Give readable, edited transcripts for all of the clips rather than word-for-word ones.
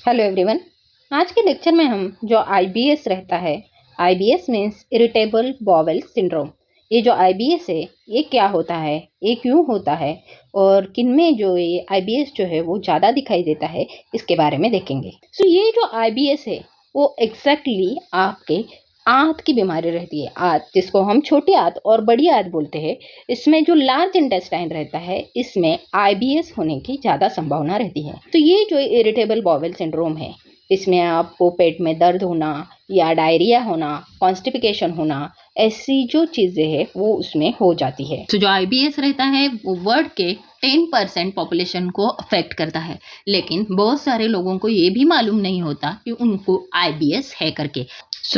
Hello everyone. आज के lecture में हम जो आईबीएस रहता है, IBS means irritable bowel syndrome. ये जो आईबीएस है ये क्या होता है, ये क्यों होता है और किन में जो ये आईबीएस जो है वो ज़्यादा दिखाई देता है, इसके बारे में देखेंगे। ये जो आईबीएस है वो एग्जैक्टली आपके आंत की बीमारी रहती है। आंत, जिसको हम छोटी आंत और बड़ी आंत बोलते हैं, इसमें जो लार्ज इंटेस्टाइन रहता है इसमें आईबीएस होने की ज़्यादा संभावना रहती है। तो ये जो इरिटेबल बॉवेल सिंड्रोम है, इसमें आपको पेट में दर्द होना या डायरिया होना, कॉन्स्टिपिकेशन होना, ऐसी जो चीज़ें हैं वो उसमें हो जाती है। तो जो आईबीएस रहता है वो वर्ल्ड के 10% पॉपुलेशन को अफेक्ट करता है, लेकिन बहुत सारे लोगों को ये भी मालूम नहीं होता कि उनको आईबीएस है करके।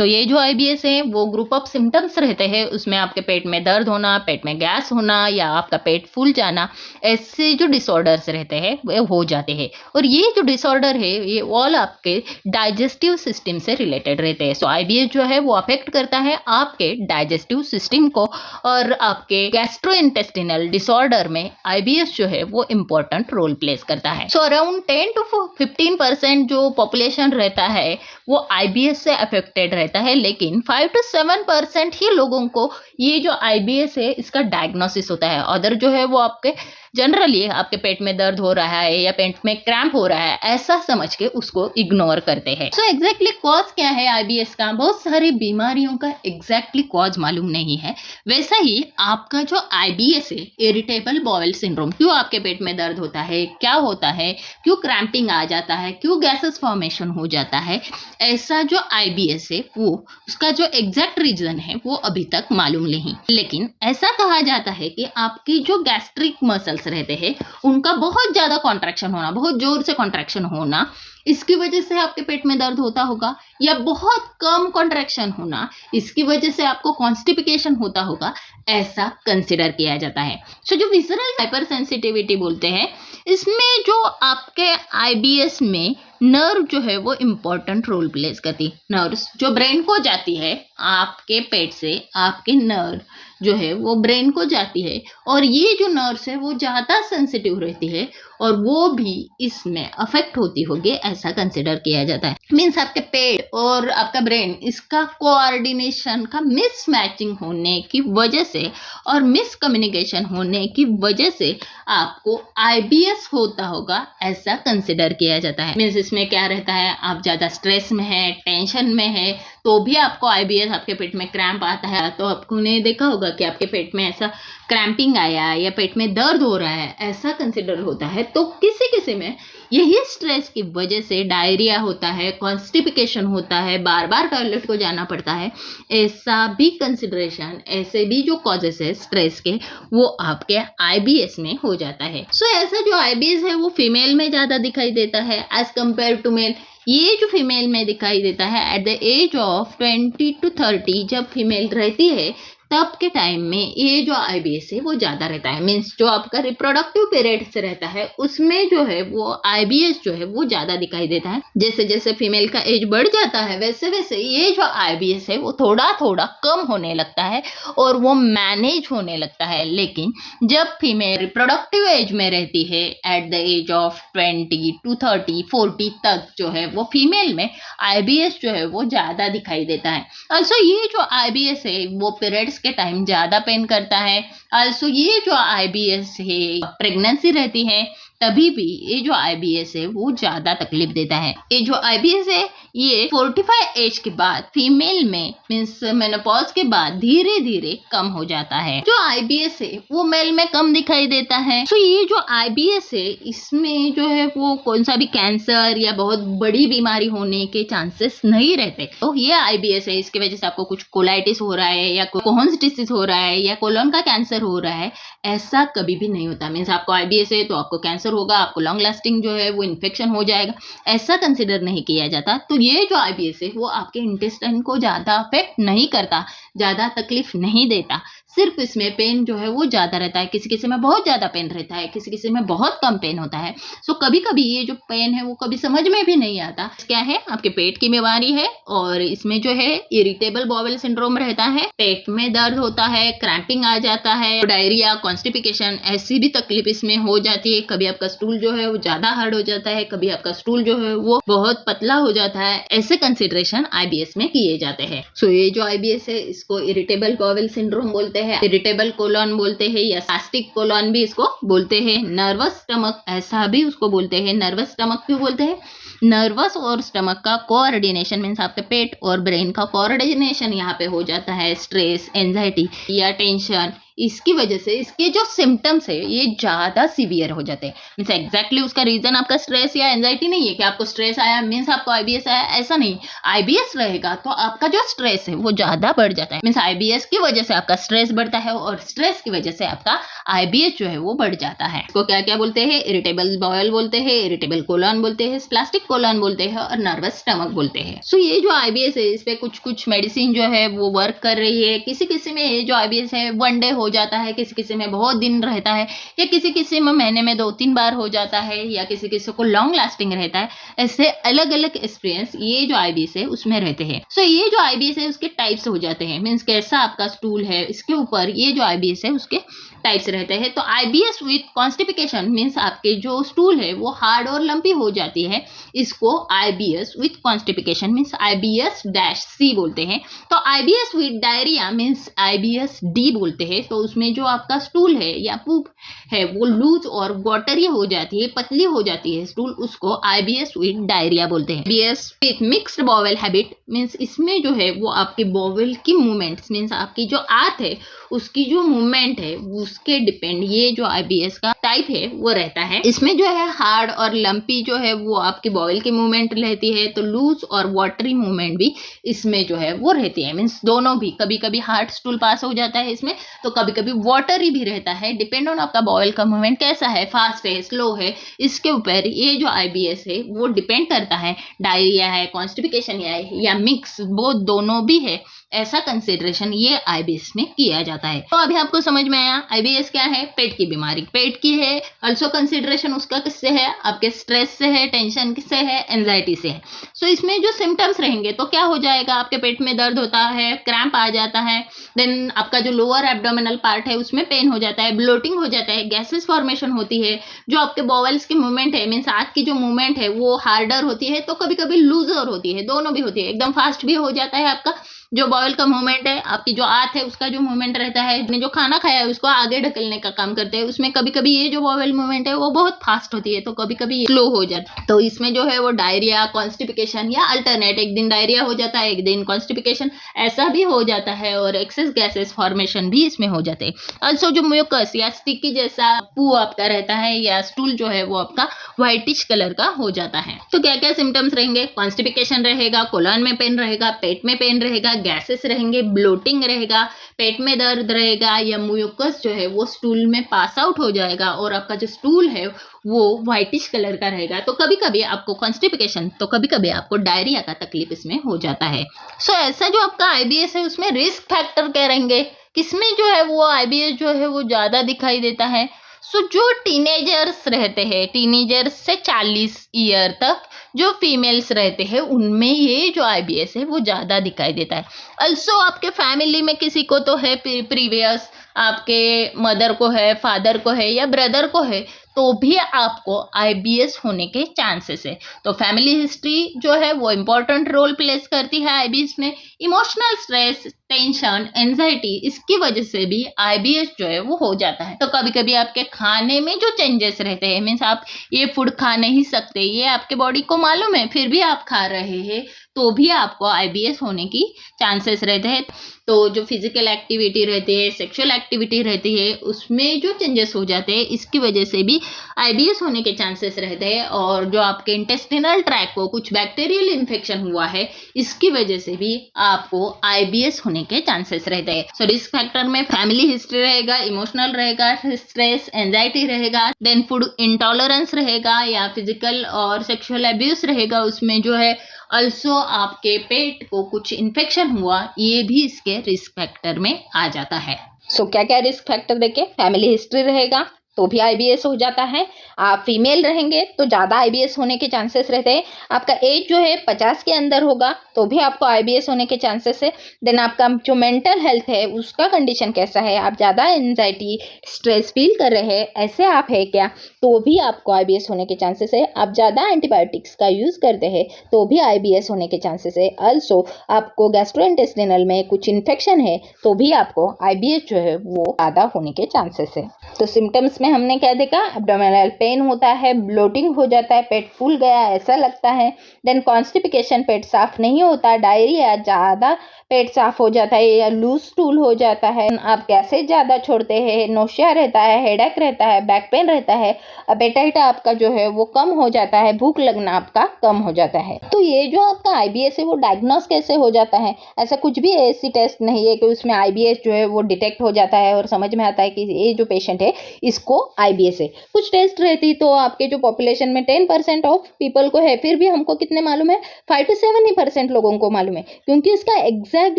ये जो आईबीएस है वो ग्रुप ऑफ सिम्टम्स रहते हैं। उसमें आपके पेट में दर्द होना, पेट में गैस होना या आपका पेट फूल जाना, ऐसे जो डिसऑर्डर्स रहते हैं वो हो जाते हैं। और ये जो डिसऑर्डर है ये ऑल आपके डाइजेस्टिव सिस्टम से रिलेटेड रहते हैं। आईबीएस जो है वो अफेक्ट करता है आपके डाइजेस्टिव सिस्टम को, और आपके गैस्ट्रोइंटेस्टिनल डिसऑर्डर में आईबीएस जो है वो इम्पोर्टेंट रोल प्लेस करता है। अराउंड 10 to 15% जो पॉपुलेशन रहता है वो आईबीएस से अफेक्टेड रहता है, लेकिन 5 to 7% ही लोगों को ये जो आईबीएस है इसका डायग्नोसिस होता है। अदर जो है वो आपके जनरली आपके पेट में दर्द हो रहा है या पेट में क्रैम्प हो रहा है ऐसा समझ के उसको इग्नोर करते हैं। एग्जैक्टली कॉज क्या है आईबीएस का? बहुत सारी बीमारियों का एग्जैक्टली कॉज मालूम नहीं है। वैसा ही आपका जो आईबीएस है, इरिटेबल बॉवेल सिंड्रोम, क्यों आपके पेट में दर्द होता है, क्या होता है, क्यों क्रैम्पिंग आ जाता है, क्यों गैसेस फॉर्मेशन हो जाता है, ऐसा जो आईबीएस है वो उसका जो एग्जैक्ट रीजन है वो अभी तक मालूम नहीं। लेकिन ऐसा कहा जाता है कि आपकी जो गैस्ट्रिक मसल्स रहते हैं उनका बहुत ज्यादा कॉन्ट्रैक्शन होना, बहुत जोर से कॉन्ट्रैक्शन होना, इसकी वजह से आपके पेट में दर्द होता होगा, या बहुत कम कॉन्ट्रैक्शन होना, इसकी वजह से आपको कॉन्स्टिपिकेशन होता होगा, ऐसा कंसिडर किया जाता है। जो विसरल हाइपर सेंसिटिविटी बोलते हैं, इसमें जो आपके आईबीएस में नर्व जो है वो इम्पोर्टेंट रोल प्लेस करती है। नर्व्स जो ब्रेन को जाती है, आपके पेट से आपके नर्व जो है वो ब्रेन को जाती है, और ये जो नर्व्स है वो ज़्यादा सेंसिटिव रहती है और वो भी इसमें अफेक्ट होती होगी, ऐसा कंसिडर किया जाता है। मीन्स आपके पेट और आपका ब्रेन, इसका कोऑर्डिनेशन का मिसमैचिंग होने की वजह से और मिसकम्युनिकेशन होने की वजह से आपको आईबीएस होता होगा, ऐसा कंसिडर किया जाता है। मीन्स इसमें क्या रहता है, आप ज़्यादा स्ट्रेस में है, टेंशन में है, तो भी आपको आईबीएस, आपके पेट में क्रैम्प आता है। तो आपने देखा होगा कि आपके पेट में ऐसा क्रैम्पिंग आया या पेट में दर्द हो रहा है, ऐसा कंसिडर होता है। तो किसी किसी में यही स्ट्रेस की वजह से डायरिया होता है, कॉन्स्टिपिकेशन होता है, बार बार टॉयलेट को जाना पड़ता है, ऐसा भी कंसिडरेशन, ऐसे भी जो कॉजेस है स्ट्रेस के, वो आपके आईबीएस में हो जाता है। ऐसा जो आईबीएस है वो फीमेल में ज़्यादा दिखाई देता है एज कम्पेयर टू मेल। ये जो फीमेल में दिखाई देता है at the age of 20 to 30, जब फीमेल रहती है तब के टाइम में ये जो आईबीएस है वो ज़्यादा रहता है। मीन्स जो आपका रिप्रोडक्टिव पीरियड से रहता है उसमें जो है वो आईबीएस जो है वो ज़्यादा दिखाई देता है। जैसे जैसे फीमेल का एज बढ़ जाता है वैसे वैसे ये जो आईबीएस है वो थोड़ा थोड़ा कम होने लगता है और वो मैनेज होने लगता है। लेकिन जब फीमेल रिप्रोडक्टिव एज में रहती है at the age of 20 to 30, 40 तक जो है वो फीमेल में आईबीएस जो है वो ज़्यादा दिखाई देता है। ऑल्सो ये जो आईबीएस है वो पीरियड्स के टाइम ज़्यादा पेन करता है। ऑल्सो ये जो आईबीएस है, प्रेगनेंसी रहती है तभी भी ये जो आईबीएस है वो ज़्यादा तकलीफ देता है। ये जो आईबीएस है ये 45 एज के बाद फीमेल में, मीन्स मेनोपॉज के बाद धीरे धीरे कम हो जाता है। जो आईबीएस है वो मेल में कम दिखाई देता है। ये जो आईबीएस है इसमें जो है वो कौन सा भी कैंसर या बहुत बड़ी बीमारी होने के चांसेस नहीं रहते। तो ये आईबीएस है, इसकी वजह से आपको कुछ कोलाइटिस हो रहा है या कोहन्स डिसीज हो रहा है या कोलन का कैंसर हो रहा है, ऐसा कभी भी नहीं होता। मीन्स आपको आईबीएस है तो आपको कैंसर होगा, आपको लॉन्ग लास्टिंग जो है वो इन्फेक्शन हो जाएगा, ऐसा कंसिडर नहीं किया जाता। तो ये जो आईबीएस है वो आपके इंटेस्टाइन को ज़्यादा अफेक्ट नहीं करता, ज़्यादा तकलीफ नहीं देता। सिर्फ इसमें पेन जो है वो ज़्यादा रहता है, किसी किसी में बहुत ज़्यादा पेन रहता है, किसी किसी में बहुत कम पेन होता है। सो कभी कभी ये जो पेन है वो कभी समझ में भी नहीं आता क्या है, आपके पेट की बीमारी है और इसमें जो है इरिटेबल बॉवेल सिंड्रोम रहता है, पेट में दर्द होता है, क्रैम्पिंग आ जाता है, डायरिया, कॉन्स्टिपिकेशन ऐसी भी तकलीफ इसमें हो जाती है। कभी आपका स्टूल जो है वो ज़्यादा हार्ड हो जाता है, कभी आपका स्टूल जो है वो बहुत पतला हो जाता है। ऐसे कंसिडरेशन आईबीएस में किए जाते हैं। सो ये जो आईबीएस है इसको इरिटेबल बॉवेल सिंड्रोम बोलते हैं, इरिटेबल कोलन बोलते हैं या स्पास्टिक कोलन भी इसको बोलते हैं, नर्वस स्टमक ऐसा भी उसको बोलते हैं। नर्वस स्टमक क्यों बोलते हैं? नर्वस और स्टमक का कोऑर्डिनेशन मीन्स आपके पेट और ब्रेन का कोऑर्डिनेशन यहाँ पे हो जाता है। स्ट्रेस, एंजाइटी या टेंशन, इसकी वजह से इसके जो सिम्टम्स है ये ज़्यादा सीवियर हो जाते हैं। मीन्स एग्जैक्टली उसका रीज़न आपका स्ट्रेस या एंजाइटी नहीं है कि आपको स्ट्रेस आया मीन्स आपको आईबीएस आया, ऐसा नहीं। आईबीएस रहेगा तो आपका जो स्ट्रेस है वो ज़्यादा बढ़ जाता है, मीन्स आईबीएस की वजह से आपका स्ट्रेस बढ़ता है और स्ट्रेस की वजह से आपका आईबीएस जो है वो बढ़ जाता है। इसको क्या क्या बोलते हैं? इरिटेबल बॉयल बोलते हैं, इरिटेबल कोलन बोलते हैं, स्प्लास्टिक कोलन बोलते हैं और नर्वस स्टमक बोलते हैं। सो ये जो आईबीएस है इस पे कुछ कुछ मेडिसिन जो है वो वर्क कर रही है। किसी किसी में ये जो आईबीएस है 1 डे हो जाता है, किसी किसी में बहुत दिन रहता है, या किसी किसी में महीने में 2-3 बार हो जाता है, या किसी किसी को लॉन्ग लास्टिंग रहता है। ऐसे अलग अलग एक्सपीरियंस ये जो आईबीएस है उसमें रहते हैं। सो ये जो आईबीएस है उसके टाइप्स हो जाते हैं, मीन्स कैसा आपका स्टूल है इसके ऊपर ये जो आईबीएस है उसके टाइप्स रहते हैं। तो आईबीएस विथ कॉन्स्टिपिकेशन मीन्स आपके जो स्टूल है वो हार्ड और लंपी हो जाती है, इसको आईबीएस विथ कॉन्स्टिपिकेशन मीन्स IBS-C बोलते हैं। तो IBS with diarrhoea means IBS-D बोलते हैं। तो उसमें जो आपका स्टूल है या पूप है वो लूज और वाटरी हो जाती है, पतली हो जाती है स्टूल, उसको आईबीएस विथ डायरिया बोलते हैं। IBS with mixed bowel habit means इसमें जो है वो आपके बॉवेल की मूवमेंट्स मीन्स आपकी जो आंत है उसकी जो मूवमेंट है उसके डिपेंड ये जो आईबीएस का टाइप है वो रहता है। इसमें जो है हार्ड और लंपी जो है वो आपकी बॉवेल की मूवमेंट रहती है, तो लूज और वाटरी मूवमेंट भी इसमें जो है वो रहती है। मीन्स दोनों भी, कभी कभी हार्ड स्टूल पास हो जाता है इसमें, तो कभी कभी वाटरी भी रहता है। डिपेंड ऑन आपका बॉवेल का मूवमेंट कैसा है, फास्ट है, स्लो है, इसके ऊपर ये जो आईबीएस है वो डिपेंड करता है। डायरिया है, कॉन्स्टिपिकेशन है या मिक्स वो दोनों भी है, ऐसा कंसिडरेशन ये आईबीएस में किया जाता है। तो अभी आपको समझ में आया आईबीएस क्या है? पेट की बीमारी, पेट की है। अल्सो कंसिडरेशन उसका किससे है? आपके स्ट्रेस से है, टेंशन से है, एंजाइटी से है। सो इसमें जो सिम्टम्स रहेंगे तो क्या हो जाएगा, आपके पेट में दर्द होता है, क्रैम्प आ जाता है, देन आपका जो लोअर एब्डोमिनल पार्ट है उसमें पेन हो जाता है, ब्लोटिंग हो जाता है, गैसेस फॉर्मेशन होती है, जो आपके बॉवेल्स की मूवमेंट है मीन्स आंत की जो मूवमेंट है वो हार्डर होती है, तो कभी कभी लूजर होती है, दोनों भी होती है। एकदम फास्ट भी हो जाता है आपका जो बॉयल का मूवमेंट है, आपकी जो आंत है उसका जो मूवमेंट रहता है, जो खाना खाया है उसको आगे ढकलने का काम करते हैं, उसमें कभी कभी ये जो बॉयल मूवमेंट है वो बहुत फास्ट होती है, तो कभी कभी स्लो हो जाता है। तो इसमें जो है वो डायरिया, कॉन्स्टिपिकेशन या अल्टरनेट, एक दिन डायरिया हो जाता है, एक दिन कॉन्स्टिपिकेशन, ऐसा भी हो जाता है और एक्सेस गैसेस फॉर्मेशन भी इसमें हो जाते हैं। ऑल्सो जो म्यूकस या स्टिकी जैसा पू आपका रहता है या स्टूल जो है वो आपका व्हाइटिश कलर का हो जाता है। तो क्या क्या सिम्टम्स रहेंगे? कॉन्स्टिपिकेशन रहेगा, कोलन में पेन रहेगा, पेट में पेन रहेगा, गैसेस रहेंगे, ब्लोटिंग रहेगा, पेट में दर्द रहेगा या म्यूकस जो है वो स्टूल में पास आउट हो जाएगा और आपका जो स्टूल है वो व्हाइटिश कलर का रहेगा। तो कभी कभी आपको कॉन्स्टिपिकेशन तो कभी कभी आपको डायरिया का तकलीफ इसमें हो जाता है। सो ऐसा जो आपका आईबीएस है उसमें रिस्क फैक्टर क्या रहेंगे, किसमें जो है वो आईबीएस जो है वो ज़्यादा दिखाई देता है? सो जो टीनेजर्स रहते हैं, टीनेजर्स से 40 ईयर तक जो फीमेल्स रहते हैं उनमें ये जो आईबीएस है वो ज़्यादा दिखाई देता है। अल्सो आपके फैमिली में किसी को तो है, प्रीवियस आपके मदर को है, फादर को है या ब्रदर को है, तो भी आपको आईबीएस होने के चांसेस है। तो फैमिली हिस्ट्री जो है वो इम्पोर्टेंट रोल प्लेस करती है आईबीएस में। इमोशनल स्ट्रेस, टेंशन, एंजाइटी, इसकी वजह से भी आईबीएस जो है वो हो जाता है। तो कभी कभी आपके खाने में जो चेंजेस रहते हैं, मीन्स आप ये फूड खा नहीं सकते, ये आपके बॉडी को मालूम है, फिर भी आप खा रहे हैं, तो भी आपको आईबीएस होने की चांसेस रहते हैं। तो जो फिजिकल एक्टिविटी रहती है, सेक्सुअल एक्टिविटी रहती है, उसमें जो चेंजेस हो जाते हैं, इसकी वजह से भी आईबीएस होने के चांसेस रहते हैं। और जो आपके इंटेस्टिनल ट्रैक को कुछ बैक्टीरियल इन्फेक्शन हुआ है, इसकी वजह से भी आपको आईबीएस होने के चांसेस रहते हैं। सो रिस्क फैक्टर में फैमिली हिस्ट्री रहेगा, इमोशनल रहेगा, स्ट्रेस, एंजाइटी रहेगा, देन फूड इंटॉलरेंस रहेगा या फिजिकल और सेक्सुअल अब्यूज रहेगा। उसमें जो है अल्सो आपके पेट को कुछ इन्फेक्शन हुआ, ये भी इसके रिस्क फैक्टर में आ जाता है। सो क्या क्या रिस्क फैक्टर देखें, फैमिली हिस्ट्री रहेगा तो भी आईबीएस हो जाता है। आप फीमेल रहेंगे तो ज़्यादा आईबीएस होने के चांसेस रहते हैं। आपका एज जो है 50 के अंदर होगा तो भी आपको आईबीएस होने के चांसेस है। देन आपका जो मेंटल हेल्थ है उसका कंडीशन कैसा है, आप ज़्यादा एंजाइटी स्ट्रेस फील कर रहे हैं, ऐसे आप है क्या, तो भी आपको आईबीएस होने के चांसेस है। आप ज़्यादा एंटीबायोटिक्स का यूज़ करते हैं तो भी आईबीएस होने के चांसेस है। ऑल्सो आपको गैस्ट्रोइंटेस्टिनल में कुछ इन्फेक्शन है तो भी आपको आईबीएस जो है वो ज़्यादा होने के चांसेस है। तो सिम्टम्स में हमने क्या देखा, एब्डोमिनल पेन होता है, ब्लोटिंग हो जाता है, पेट फूल गया ऐसा लगता है। देन कॉन्स्टिपिकेशन, पेट साफ नहीं होता, डायरिया, ज़्यादा पेट साफ हो जाता है या लूज स्टूल हो जाता है, आप गैसेज ज़्यादा छोड़ते हैं, नोशिया रहता है, हेडेक रहता है, बैक पेन रहता है, एपेटाइट आपका जो है वो कम हो जाता है, भूख लगना आपका कम हो जाता है। तो ये जो आपका आईबीएस है वो डायग्नोस कैसे हो जाता है, ऐसा कुछ भी ऐसी टेस्ट नहीं है कि उसमें आईबीएस जो है वो डिटेक्ट हो जाता है और समझ में आता है कि ये जो पेशेंट है इसको आईबीएस है। कुछ टेस्ट रहती तो आपके जो पॉपुलेशन में 10% ऑफ पीपल को है, फिर भी हमको कितने मालूम है, 5 to 7% लोगों को मालूम है, क्योंकि इसका एग्जैक्ट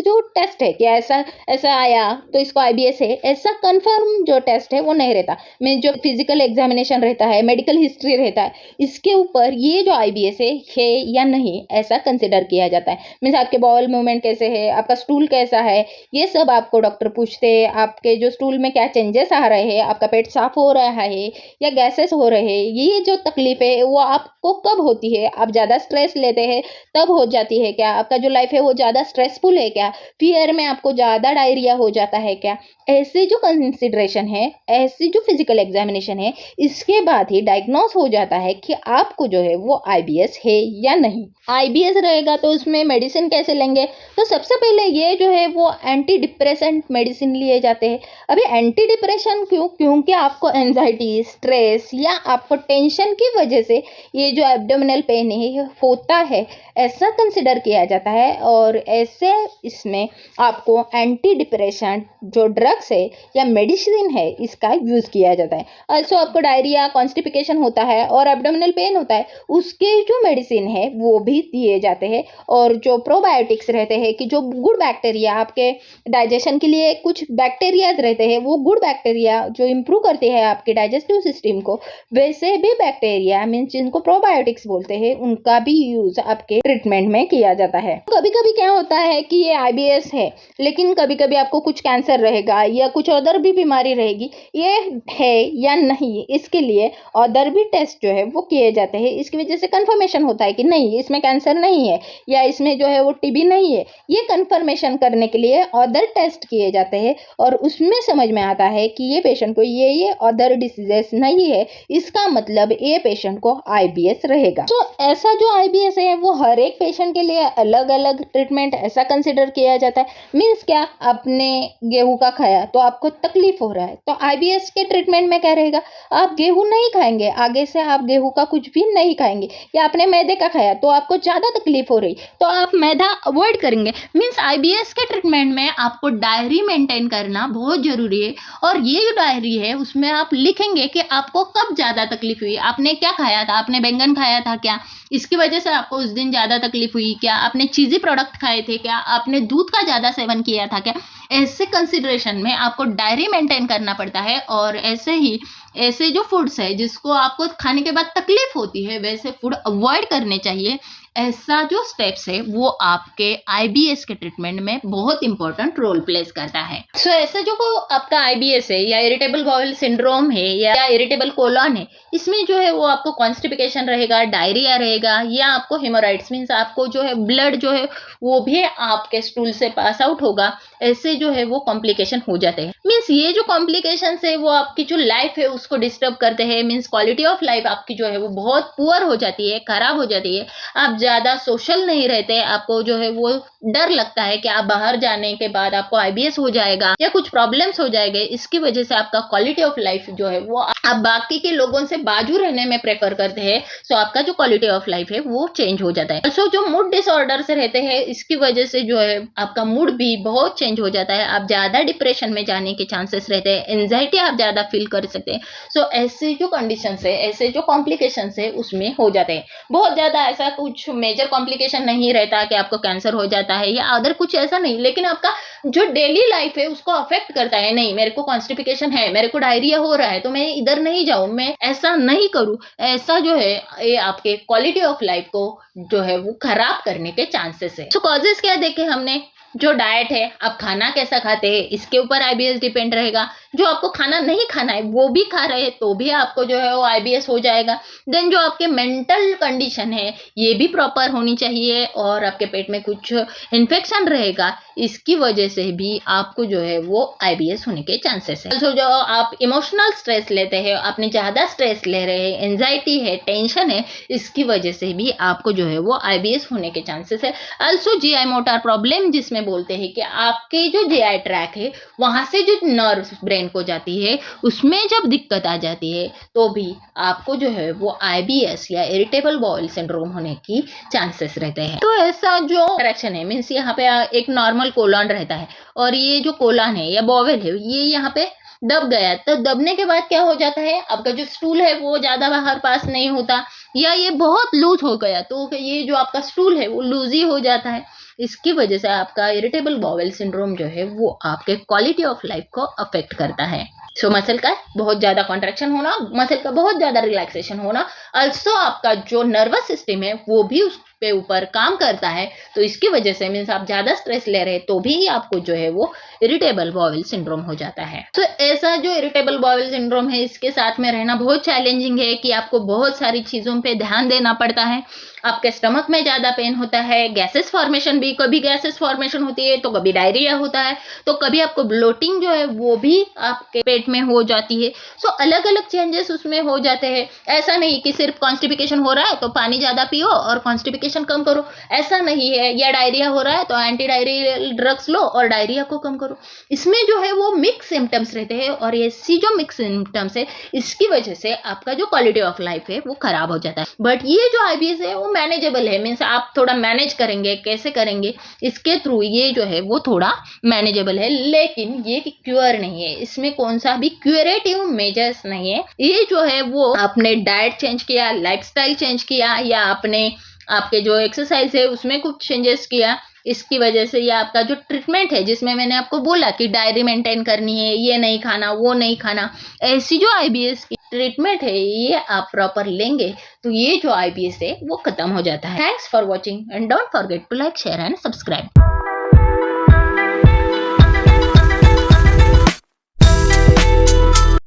जो टेस्ट है कि ऐसा ऐसा आया तो इसको आईबीएस है, ऐसा कंफर्म जो टेस्ट है वो नहीं रहता। में जो फिजिकल एग्जामिनेशन रहता है, मेडिकल हिस्ट्री रहता है, इसके ऊपर ये जो आईबीएस है या नहीं ऐसा कंसिडर किया जाता है। मीन्स आपके बॉल मूवमेंट कैसे है, आपका स्टूल कैसा है, ये सब आपको डॉक्टर पूछते हैं। आपके जो स्टूल में क्या चेंजेस आ रहे हैं, आपका पेट साफ हो रहा है या गैसेस हो रहे हैं, ये जो तकलीफ है वो आपको कब होती है, आप ज़्यादा स्ट्रेस लेते हैं तब हो जाती है क्या, आपका जो लाइफ है वो ज़्यादा स्ट्रेसफुल है क्या, फियर में आपको ज़्यादा डायरिया हो जाता है क्या, ऐसे जो कंसिडरेशन है, ऐसी जो फिजिकल एग्जामिनेशन है, इसके बाद ही डायग्नोस हो जाता है कि आपको जो है वो आईबीएस है या नहीं। आईबीएस रहेगा तो उसमें मेडिसिन कैसे लेंगे, तो सबसे पहले ये जो है वो एंटी डिप्रेसेंट मेडिसिन लिए जाते हैं। अभी एंटी डिप्रेशन क्यों, क्योंकि आपको एंजाइटी, स्ट्रेस या आपको टेंशन की वजह से ये जो एब्डोमिनल पेन है होता है, ऐसा कंसिडर किया जाता है। और ऐसे इसमें आपको एंटी डिप्रेशन जो ड्रग्स है या मेडिसिन है इसका यूज़ किया जाता है। ऑल्सो आपको डायरिया, कॉन्स्टिपिकेशन होता है और एब्डोमिनल पेन होता है, उसके जो मेडिसिन है वो भी दिए जाते हैं। और जो प्रोबायोटिक्स रहते हैं कि जो गुड बैक्टीरिया आपके डाइजेशन के लिए कुछ बैक्टीरियाज रहते हैं, वो गुड बैक्टीरिया जो इम्प्रूव करते हैं आपके डाइजेस्टिव सिस्टम को, वैसे भी बैक्टीरिया मीन्स जिनको प्रोबायोटिक्स बोलते हैं उनका भी यूज आपके ट्रीटमेंट में किया जाता है। कभी कभी क्या होता है कि ये आईबीएस है लेकिन कभी कभी आपको कुछ कैंसर रहेगा या कुछ अदर भी बीमारी रहेगी, ये है या नहीं इसके लिए अदर भी टेस्ट जो है वो किए जाते हैं। इसकी वजह से कंफर्मेशन होता है कि नहीं इसमें कैंसर नहीं है या इसमें जो है वो टीबी नहीं है, ये कंफर्मेशन करने के लिए अदर टेस्ट किए जाते हैं और उसमें समझ में आता है कि ये पेशेंट को ये अदर डिसीजेस नहीं है, इसका मतलब ये पेशेंट को आईबीएस रहेगा। तो ऐसा जो आईबीएस है वो हर एक पेशेंट के लिए अलग अलग ट्रीटमेंट ऐसा कंसिडर किया जाता है। मीन्स क्या, आपने गेहूं का खाया तो आपको तकलीफ हो रहा है, तो आईबीएस के ट्रीटमेंट में क्या रहेगा, आप गेहूं नहीं खाएंगे, आगे से आप गेहूं का कुछ भी नहीं खाएंगे। या आपने मैदे का खाया तो आपको ज़्यादा तकलीफ हो रही तो आप मैदा अवॉइड करेंगे। मीन्स आईबीएस के ट्रीटमेंट में आपको डायरी मेंटेन करना बहुत ज़रूरी है। और ये जो डायरी है उसमें आप लिखेंगे कि आपको कब ज़्यादा तकलीफ हुई, आपने क्या खाया था, आपने बैंगन खाया था क्या, इसकी वजह से आपको उस दिन ज़्यादा तकलीफ हुई क्या, आपने चीज़ी प्रोडक्ट खाए थे क्या, आपने दूध का ज़्यादा सेवन किया था क्या। ऐसे कंसिडरेशन में आपको डायरी मेंटेन करना पड़ता है। और ऐसे ही ऐसे जो फूड्स है जिसको आपको खाने के बाद तकलीफ होती है वैसे फूड अवॉइड करने चाहिए। ऐसा जो स्टेप्स है वो आपके आईबीएस के ट्रीटमेंट में बहुत इंपॉर्टेंट रोल प्लेस करता है। सो ऐसे जो आपका आईबीएस है या इरिटेबल बाउल सिंड्रोम है या इरिटेबल कोलन है, इसमें जो है वो आपको कॉन्स्टिपिकेशन रहेगा, डायरिया रहेगा या आपको हेमोराइड्स मीन्स आपको जो है ब्लड जो है वो भी आपके स्टूल से पास आउट होगा। ऐसे जो है वो कॉम्प्लिकेशन हो जाते हैं। मीन्स ये जो कॉम्प्लिकेशन है वो आपकी जो लाइफ है उसको डिस्टर्ब करते हैं। मीन्स क्वालिटी ऑफ लाइफ आपकी जो है वो बहुत पुअर हो जाती है, खराब हो जाती है। आप ज़्यादा सोशल नहीं रहते, आपको जो है वो डर लगता है कि आप बाहर जाने के बाद आपको आईबीएस हो जाएगा या कुछ प्रॉब्लम्स हो जाएंगे। इसकी वजह से आपका क्वालिटी ऑफ लाइफ जो है वो आप बाकी के लोगों से बाजू रहने में प्रेफर करते हैं। सो आपका जो क्वालिटी ऑफ लाइफ है वो चेंज हो जाता है। सो जो मूड डिसऑर्डर से रहते हैं इसकी वजह से जो है आपका मूड भी बहुत चेंज हो जाता है। आप ज़्यादा डिप्रेशन में जाने के चांसेस रहते हैं, एंजाइटी आप ज़्यादा फील कर सकते हैं। सो ऐसे जो कंडीशंस है, ऐसे जो कॉम्प्लिकेशंस है उसमें हो जाते हैं। बहुत ज़्यादा ऐसा कुछ मेजर कॉम्प्लिकेशन नहीं रहता कि आपको कैंसर हो जाता है या अदर कुछ ऐसा नहीं, लेकिन आपका जो डेली लाइफ है उसको अफेक्ट करता है। नहीं, मेरे को कॉन्स्टिपेशन है, मेरे को डायरिया हो रहा है, तो मैं इधर नहीं जाऊं, मैं ऐसा नहीं करूं, ऐसा जो है ये आपके क्वालिटी ऑफ लाइफ को जो है वो खराब करने के चांसेस है। तो कॉजेस क्या देखे हमने, जो डाइट है, आप खाना कैसा खाते हैं इसके ऊपर आईबीएस डिपेंड रहेगा। जो आपको खाना नहीं खाना है वो भी खा रहे हैं तो भी आपको जो है वो आईबीएस हो जाएगा। देन जो आपके मेंटल कंडीशन है ये भी प्रॉपर होनी चाहिए, और आपके पेट में कुछ इन्फेक्शन रहेगा इसकी वजह से भी आपको जो है वो आईबीएस होने के चांसेस है। जो आप इमोशनल स्ट्रेस लेते हैं, आपने ज़्यादा स्ट्रेस ले रहे हैं, एंजाइटी है, टेंशन है, इसकी वजह से भी आपको जो है वो आईबीएस होने के चांसेस है। ऑल्सो जीआई मोटर प्रॉब्लम, जिसमें बोलते हैं कि आपके जो जीआई ट्रैक है वहां से जो नर्व ब्रेन को जाती है उसमें जब दिक्कत आ जाती है तो भी आपको जो है वो आईबीएस या इरिटेबल बाउल सिंड्रोम होने की चांसेस रहते हैं। तो ऐसा जो करेक्शन है, मीन्स यहाँ पे एक नॉर्मल कोलन रहता है और ये जो कोलन है या बॉवेल है ये यहाँ पे दब गया, तो दबने के बाद क्या हो जाता है, आपका जो स्टूल है वो ज्यादा बाहर पास नहीं होता, या ये बहुत लूज हो गया तो ये जो आपका स्टूल है वो लूज ही हो जाता है। इसकी वजह से आपका इरिटेबल बाउल सिंड्रोम जो है वो आपके क्वालिटी ऑफ लाइफ को अफेक्ट करता है। सो मसल का बहुत ज्यादा कॉन्ट्रैक्शन होना, मसल का बहुत ज्यादा रिलैक्सेशन होना, अल्सो आपका जो नर्वस सिस्टम है वो भी उस पे ऊपर काम करता है, तो इसकी वजह से मीन्स आप ज्यादा स्ट्रेस ले रहे हैं तो भी आपको जो है वो इरिटेबल बाउल सिंड्रोम हो जाता है। तो ऐसा जो इरिटेबल बाउल सिंड्रोम है इसके साथ में रहना बहुत चैलेंजिंग है कि आपको बहुत सारी चीजों पे ध्यान देना पड़ता है। आपके स्टमक में ज्यादा पेन होता है, गैसेस फॉर्मेशन भी, कभी गैसेस फॉर्मेशन होती है तो कभी डायरिया होता है, तो कभी आपको ब्लोटिंग जो है वो भी आपके पेट में हो जाती है। सो अलग अलग चेंजेस उसमें हो जाते हैं। ऐसा नहीं कि सिर्फ कॉन्स्टिपेशन हो रहा है तो पानी ज्यादा पियो और कॉन्स्टिपेशन कम करो, ऐसा नहीं है। या डायरिया हो रहा है तो एंटी डायरियल ड्रग्स लो और डायरिया को कम करो। इसमें जो है वो मिक्स सिम्टम्स रहते हैं, और ऐसी जो मिक्स सिम्टम्स है इसकी वजह से आपका जो क्वालिटी ऑफ लाइफ है वो खराब हो जाता है। बट ये जो आईबीएस है वो मैनेजेबल है, मीन्स आप थोड़ा मैनेज करेंगे, कैसे करेंगे इसके थ्रू ये जो है वो थोड़ा मैनेजेबल है, लेकिन ये क्योर नहीं है, इसमें कौन सा भी क्यूरेटिव मेजर्स नहीं है। ये जो है वो आपने डाइट चेंज किया, लाइफस्टाइल चेंज किया, या आपने आपके जो एक्सरसाइज है उसमें कुछ चेंजेस किया, इसकी वजह से ये आपका जो ट्रीटमेंट है जिसमें मैंने आपको बोला कि डायरी मेंटेन करनी है, ये नहीं खाना वो नहीं खाना, ऐसी जो आईबीएस की ट्रीटमेंट है ये आप प्रॉपर लेंगे तो ये जो आईबीएस है वो खत्म हो जाता है। Thanks for watching and don't forget to like, share and subscribe.